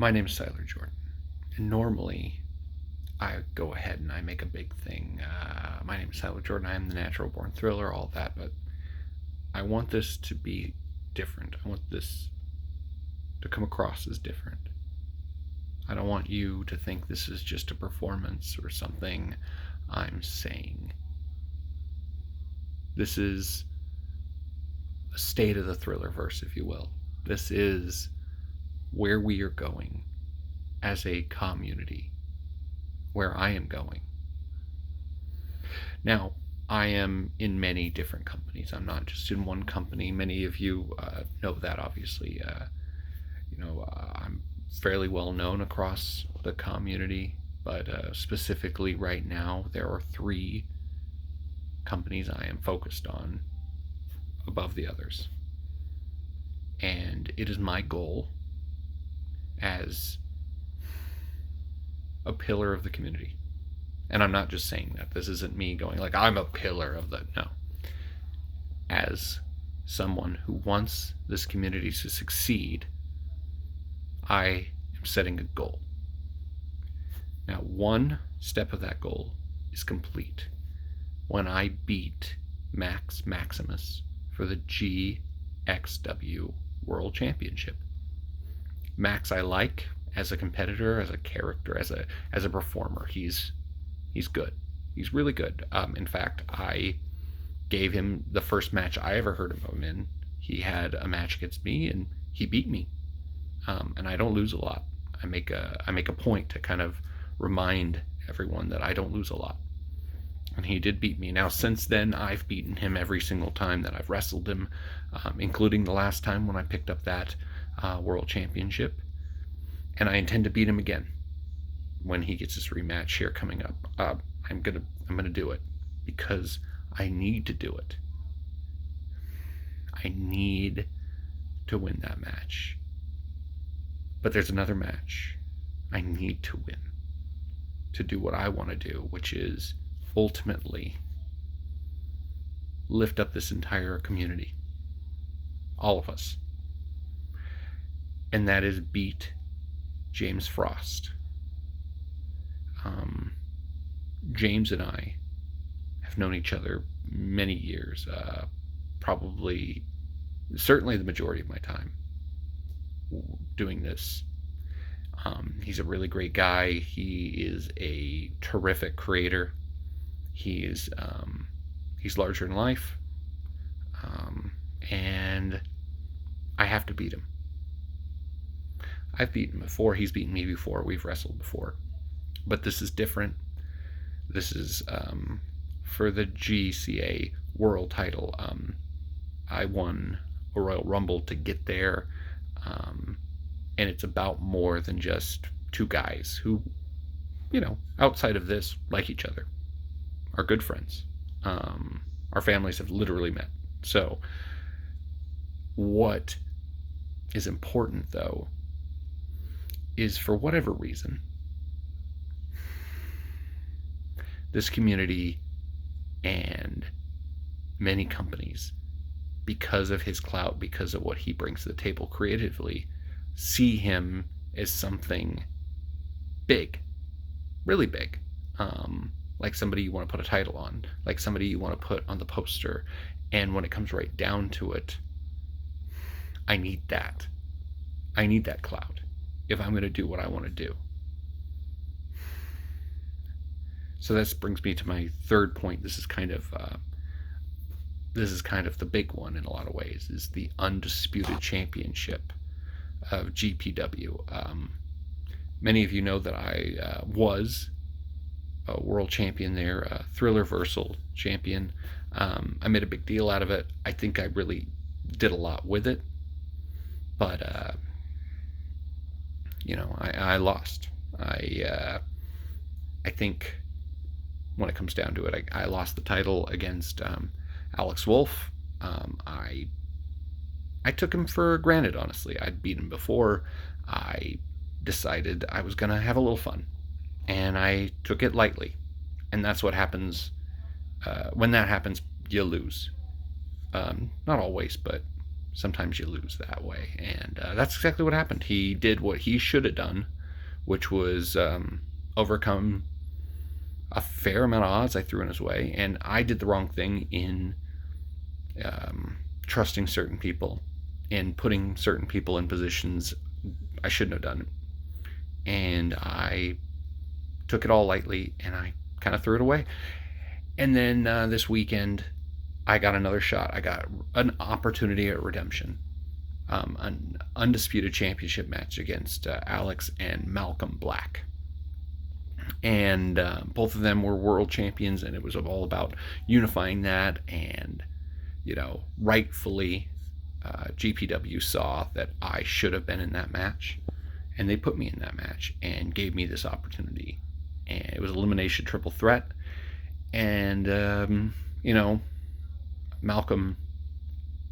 My name is Tyler Jordan, and normally I go ahead and I make a big thing. My name is Tyler Jordan. I am the natural born thriller, all that, but I want this to be different. I want this to come across as different. I don't want you to think this is just a performance or something I'm saying. This is a state of the Thrillerverse, if you will. This is where we are going as a community, where I am going. Now, I am in many different companies. I'm not just in one company. Many of you know that, obviously. I'm fairly well known across the community, but specifically right now, there are 3 companies I am focused on above the others. And it is my goal as a pillar of the community. And I'm not just saying that. This isn't me going like, I'm a pillar of the... No. As someone who wants this community to succeed, I am setting a goal. Now, one step of that goal is complete when I beat Max Maximus for the GXW World Championship. Max I like as a competitor, as a character, as a performer. He's good. He's really good. In fact, I gave him the first match I ever heard of him in. He had a match against me and he beat me. And I don't lose a lot. I make a point to kind of remind everyone that I don't lose a lot. And he did beat me. Now, since then, I've beaten him every single time that I've wrestled him, including the last time when I picked up that World Championship. And I intend to beat him again when he gets his rematch here coming up. I'm gonna do it because I need to do it. I need to win that match. But there's another match I need to win to do what I want to do, which is ultimately lift up this entire community, all of us, and that is beat James Frost. James and I have known each other many years, certainly the majority of my time doing this. He's a really great guy. He is a terrific creator. He's larger than life, and I have to beat him. I've beaten him before. He's beaten me before. We've wrestled before, but this is different. This is for the GCA World Title. I won a Royal Rumble to get there, and it's about more than just 2 guys who, outside of this, like each other, are good friends. Our families have literally met. So what is important, though, is for whatever reason, this community and many companies, because of his clout, because of what he brings to the table creatively, see him as something big, really big. Like somebody you want to put a title on, like somebody you want to put on the poster. And when it comes right down to it, I need that. I need that clout if I'm going to do what I want to do. So this brings me to my third point. This is kind of the big one in a lot of ways, is the undisputed championship of GPW. Many of you know that I was a world champion there, a Thrillerversal champion. I made a big deal out of it. I think I really did a lot with it, but I lost. I think when it comes down to it, I lost the title against Alex Wolf. I took him for granted, honestly. I'd beat him before. I decided I was gonna have a little fun, and I took it lightly. And that's what happens when that happens. You lose. Not always, but sometimes you lose that way. And that's exactly what happened. He did what he should have done, which was overcome a fair amount of odds I threw in his way. And I did the wrong thing in trusting certain people and putting certain people in positions I shouldn't have done. And I took it all lightly, and I kind of threw it away. And then this weekend, I got another shot. I got an opportunity at redemption. An undisputed championship match against Alex and Malcolm Black. And both of them were world champions, and it was all about unifying that. And, rightfully, GPW saw that I should have been in that match, and they put me in that match and gave me this opportunity. And it was elimination triple threat. And, Malcolm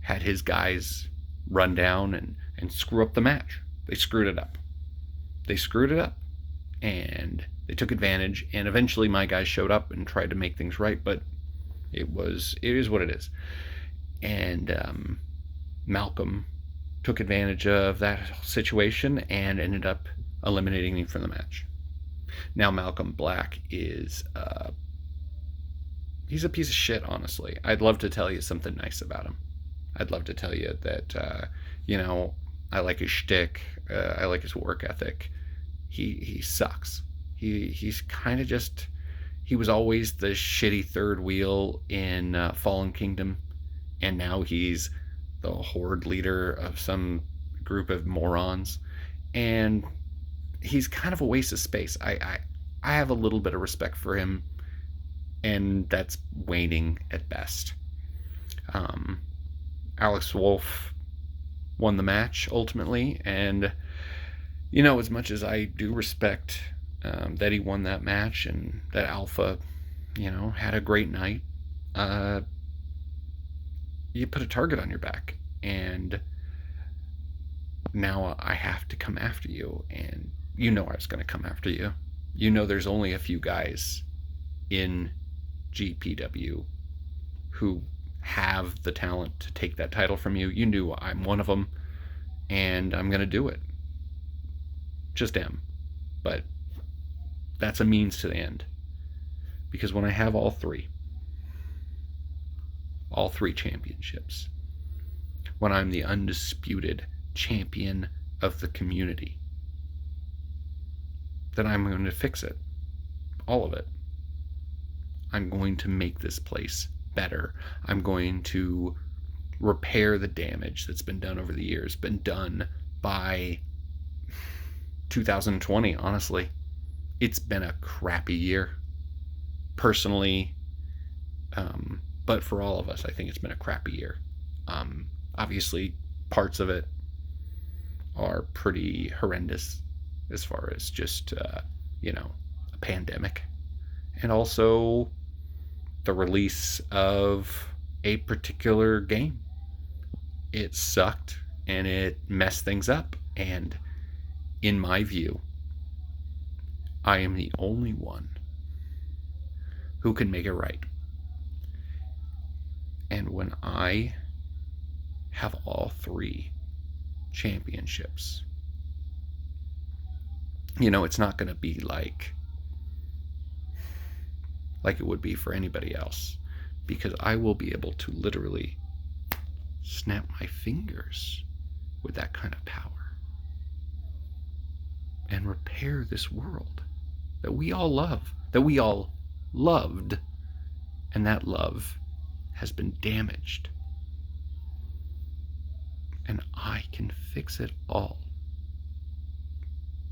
had his guys run down and screw up the match. They screwed it up. And they took advantage, and eventually my guys showed up and tried to make things right, but it is what it is. And Malcolm took advantage of that situation and ended up eliminating me from the match. Now Malcolm Black is he's a piece of shit, honestly. I'd love to tell you something nice about him. I'd love to tell you that I like his shtick, I like his work ethic. He sucks. He's kind of just, he was always the shitty third wheel in Fallen Kingdom, and now he's the horde leader of some group of morons, and he's kind of a waste of space. I have a little bit of respect for him, and that's waning at best. Alex Wolf won the match ultimately, and as much as I do respect that he won that match and that Alpha, had a great night, you put a target on your back, and now I have to come after you, and I was going to come after you. There's only a few guys in GPW who have the talent to take that title from you. You knew I'm one of them, and I'm going to do it. Just am. But that's a means to the end. Because when I have all three championships, when I'm the undisputed champion of the community, then I'm going to fix it. All of it. I'm going to make this place better. I'm going to repair the damage that's been done over the years, been done by 2020, honestly. It's been a crappy year, personally, but for all of us, I think it's been a crappy year. Obviously, parts of it are pretty horrendous as far as just, a pandemic. And also the release of a particular game. It sucked, and it messed things up. And in my view, I am the only one who can make it right. And when I have all three championships, it's not going to be like it would be for anybody else, because I will be able to literally snap my fingers with that kind of power and repair this world that we all love, that we all loved, and that love has been damaged. And I can fix it all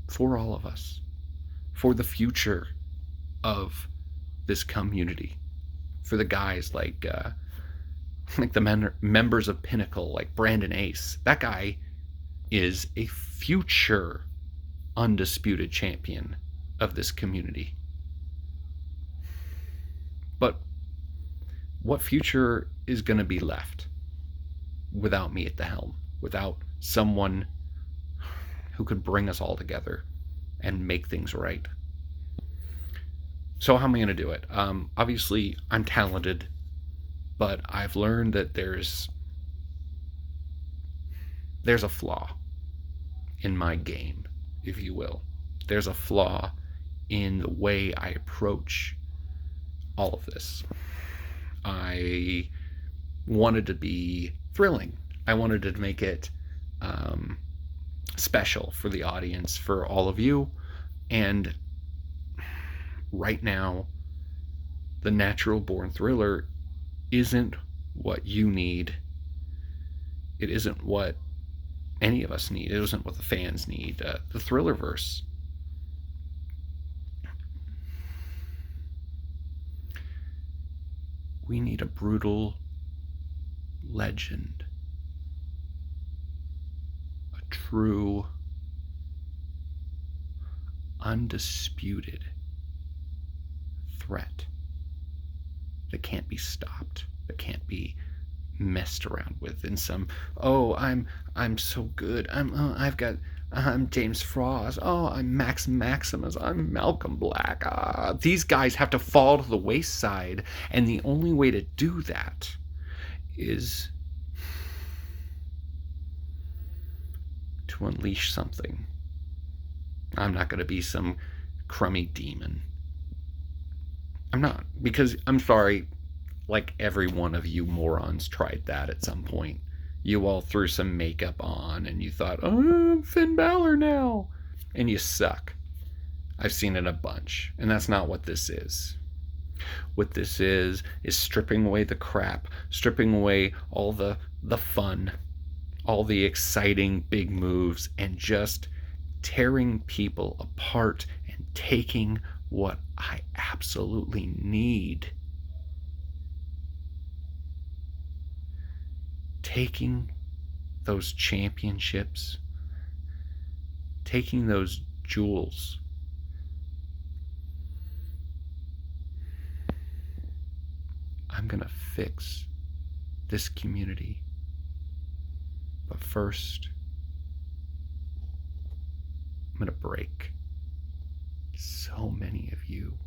for all of us, for the future of this community, for the guys like the members of Pinnacle, like Brandon Ace. That guy is a future undisputed champion of this community. But what future is going to be left without me at the helm, without someone who could bring us all together and make things right? So how am I going to do it? Obviously, I'm talented, but I've learned that there's there's a flaw in my game, if you will. There's a flaw in the way I approach all of this. I wanted to be thrilling. I wanted to make it special for the audience, for all of you. And right now, the natural born thriller isn't what you need. It isn't what any of us need. It isn't what the fans need. The Thrillerverse. We need a brutal legend. A true, undisputed threat that can't be stopped, that can't be messed around with in some, oh, I'm so good, I'm James Frost, oh, I'm Max Maximus, I'm Malcolm Black. These guys have to fall to the wayside, and the only way to do that is to unleash something. I'm not going to be some crummy demon. I'm not, because I'm sorry, like every one of you morons tried that at some point. You all threw some makeup on and you thought, oh, I'm Finn Balor now. And you suck. I've seen it a bunch. And that's not what this is. What this is stripping away the crap, stripping away all the fun, all the exciting big moves, and just tearing people apart and taking what I absolutely need. Taking those championships, taking those jewels, I'm gonna fix this community. But first, I'm gonna break so many of you